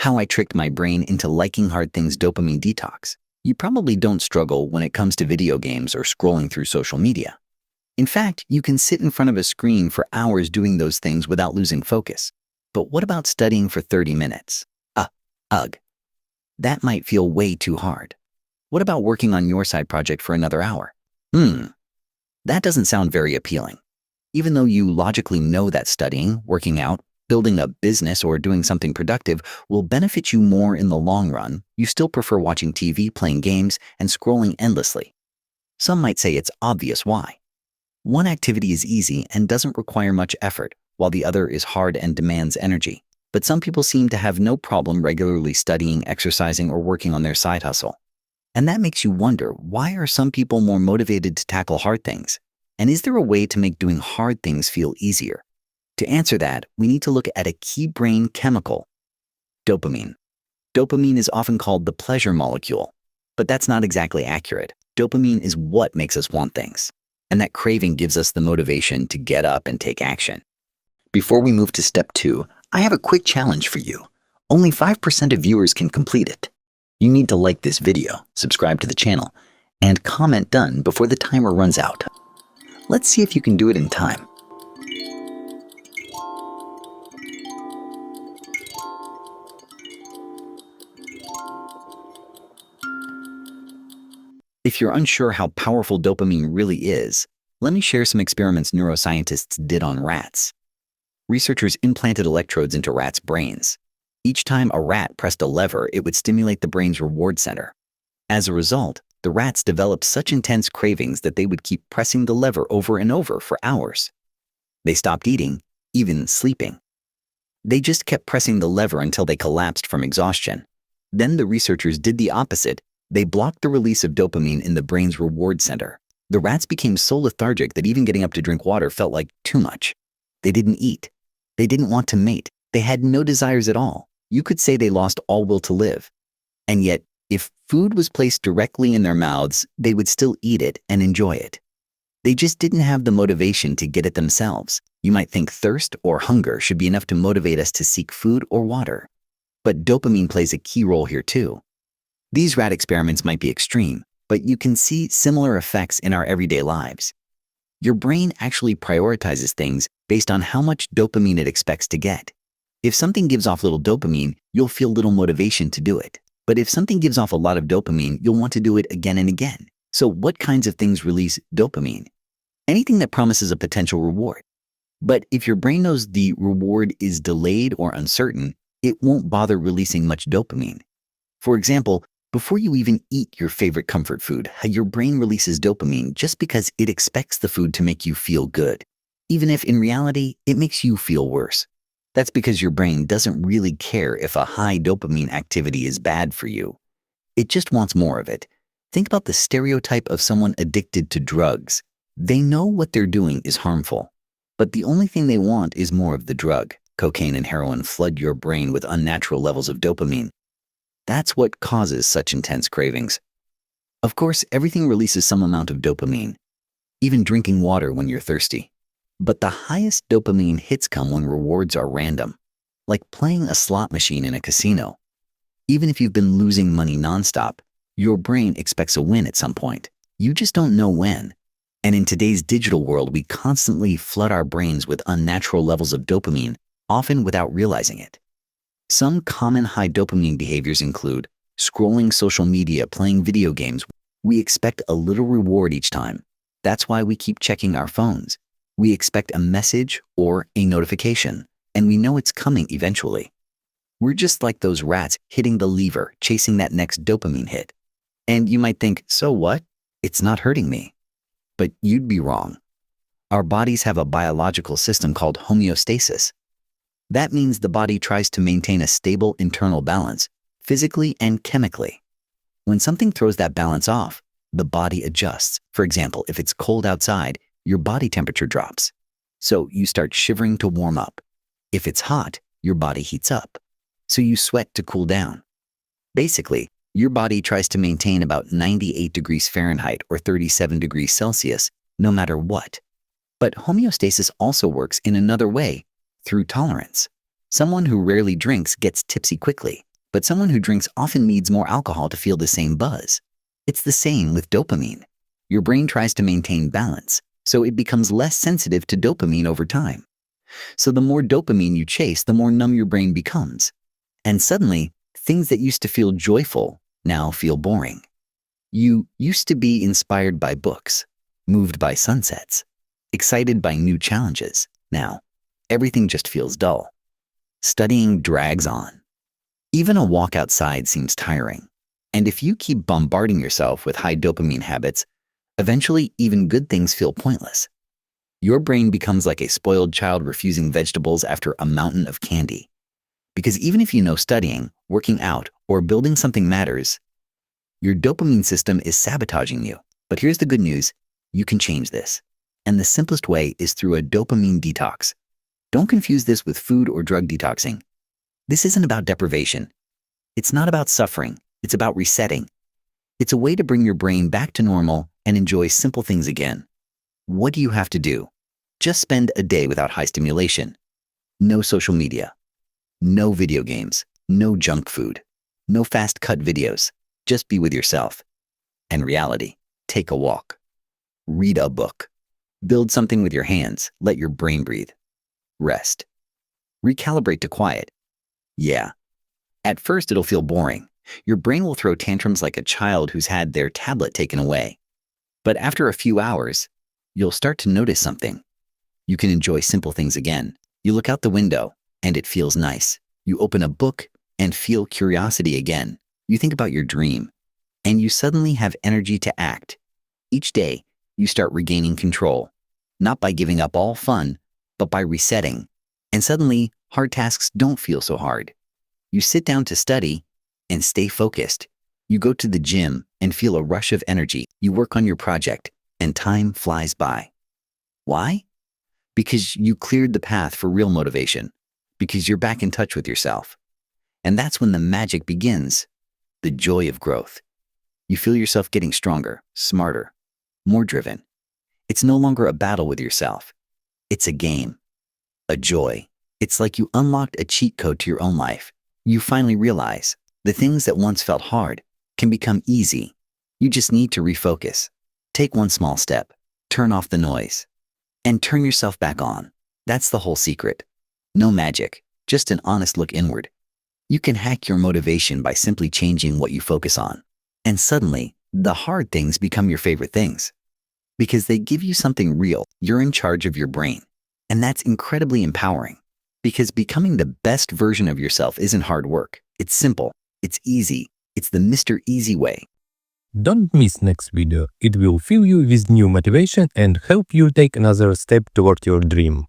How I Tricked My Brain into Liking Hard Things Dopamine Detox. You probably don't struggle when it comes to video games or scrolling through social media. In fact, you can sit in front of a screen for hours doing those things without losing focus. But what about studying for 30 minutes? Ugh. That might feel way too hard. What about working on your side project for another hour? That doesn't sound very appealing. Even though you logically know that studying, working out, building a business, or doing something productive will benefit you more in the long run, you still prefer watching TV, playing games, and scrolling endlessly. Some might say it's obvious why. One activity is easy and doesn't require much effort, while the other is hard and demands energy. But some people seem to have no problem regularly studying, exercising, or working on their side hustle. And that makes you wonder, why are some people more motivated to tackle hard things? And is there a way to make doing hard things feel easier? To answer that, we need to look at a key brain chemical, dopamine. Dopamine is often called the pleasure molecule, but that's not exactly accurate. Dopamine is what makes us want things, and that craving gives us the motivation to get up and take action. Before we move to step 2, I have a quick challenge for you. Only 5% of viewers can complete it. You need to like this video, subscribe to the channel, and comment done before the timer runs out. Let's see if you can do it in time. If you're unsure how powerful dopamine really is, let me share some experiments neuroscientists did on rats. Researchers implanted electrodes into rats' brains. Each time a rat pressed a lever, it would stimulate the brain's reward center. As a result, the rats developed such intense cravings that they would keep pressing the lever over and over for hours. They stopped eating, even sleeping. They just kept pressing the lever until they collapsed from exhaustion. Then the researchers did the opposite. They blocked the release of dopamine in the brain's reward center. The rats became so lethargic that even getting up to drink water felt like too much. They didn't eat. They didn't want to mate. They had no desires at all. You could say they lost all will to live. And yet, if food was placed directly in their mouths, they would still eat it and enjoy it. They just didn't have the motivation to get it themselves. You might think thirst or hunger should be enough to motivate us to seek food or water. But dopamine plays a key role here too. These rat experiments might be extreme, but you can see similar effects in our everyday lives. Your brain actually prioritizes things based on how much dopamine it expects to get. If something gives off little dopamine, you'll feel little motivation to do it. But if something gives off a lot of dopamine, you'll want to do it again and again. So what kinds of things release dopamine? Anything that promises a potential reward. But if your brain knows the reward is delayed or uncertain, it won't bother releasing much dopamine. For example, before you even eat your favorite comfort food, your brain releases dopamine just because it expects the food to make you feel good, even if in reality, it makes you feel worse. That's because your brain doesn't really care if a high dopamine activity is bad for you. It just wants more of it. Think about the stereotype of someone addicted to drugs. They know what they're doing is harmful, but the only thing they want is more of the drug. Cocaine and heroin flood your brain with unnatural levels of dopamine. That's what causes such intense cravings. Of course, everything releases some amount of dopamine, even drinking water when you're thirsty. But the highest dopamine hits come when rewards are random, like playing a slot machine in a casino. Even if you've been losing money nonstop, your brain expects a win at some point. You just don't know when. And in today's digital world, we constantly flood our brains with unnatural levels of dopamine, often without realizing it. Some common high dopamine behaviors include scrolling social media, playing video games. We expect a little reward each time. That's why we keep checking our phones. We expect a message or a notification, and we know it's coming eventually. We're just like those rats hitting the lever, chasing that next dopamine hit. And you might think, so what? It's not hurting me. But you'd be wrong. Our bodies have a biological system called homeostasis. That means the body tries to maintain a stable internal balance, physically and chemically. When something throws that balance off, the body adjusts. For example, if it's cold outside, your body temperature drops. So you start shivering to warm up. If it's hot, your body heats up. So you sweat to cool down. Basically, your body tries to maintain about 98 degrees Fahrenheit or 37 degrees Celsius, no matter what. But homeostasis also works in another way, through tolerance. Someone who rarely drinks gets tipsy quickly. but someone who drinks often needs more alcohol to feel the same buzz. It's the same with dopamine. Your brain tries to maintain balance, so it becomes less sensitive to dopamine over time. So the more dopamine you chase, the more numb your brain becomes. And suddenly, things that used to feel joyful now feel boring. You used to be inspired by books, moved by sunsets, excited by new challenges. Now, everything just feels dull. Studying drags on. Even a walk outside seems tiring. And if you keep bombarding yourself with high dopamine habits, eventually even good things feel pointless. Your brain becomes like a spoiled child refusing vegetables after a mountain of candy. Because even if you know studying, working out, or building something matters, your dopamine system is sabotaging you. But here's the good news, you can change this. And the simplest way is through a dopamine detox. Don't confuse this with food or drug detoxing. This isn't about deprivation. It's not about suffering. It's about resetting. It's a way to bring your brain back to normal and enjoy simple things again. What do you have to do? Just spend a day without high stimulation. No social media. No video games. No junk food. No fast-cut videos. Just be with yourself. And reality, take a walk. Read a book. Build something with your hands. Let your brain breathe. Rest. Recalibrate to quiet. Yeah. At first, it'll feel boring. Your brain will throw tantrums like a child who's had their tablet taken away. But after a few hours, you'll start to notice something. You can enjoy simple things again. You look out the window, and it feels nice. You open a book and feel curiosity again. You think about your dream, and you suddenly have energy to act. Each day, you start regaining control, not by giving up all fun, but by resetting. And suddenly, hard tasks don't feel so hard. You sit down to study and stay focused. You go to the gym and feel a rush of energy. You work on your project, and time flies by. Why? Because you cleared the path for real motivation. Because you're back in touch with yourself. And that's when the magic begins. The joy of growth. You feel yourself getting stronger, smarter, more driven. It's no longer a battle with yourself. It's a game. A joy. It's like you unlocked a cheat code to your own life. You finally realize the things that once felt hard can become easy. You just need to refocus. Take one small step. Turn off the noise. And turn yourself back on. That's the whole secret. No magic, just an honest look inward. You can hack your motivation by simply changing what you focus on. And suddenly, the hard things become your favorite things. Because they give you something real. You're in charge of your brain. And that's incredibly empowering. Because becoming the best version of yourself isn't hard work. It's simple. It's easy. It's the Mr. Easy way. Don't miss next video. It will fill you with new motivation and help you take another step toward your dream.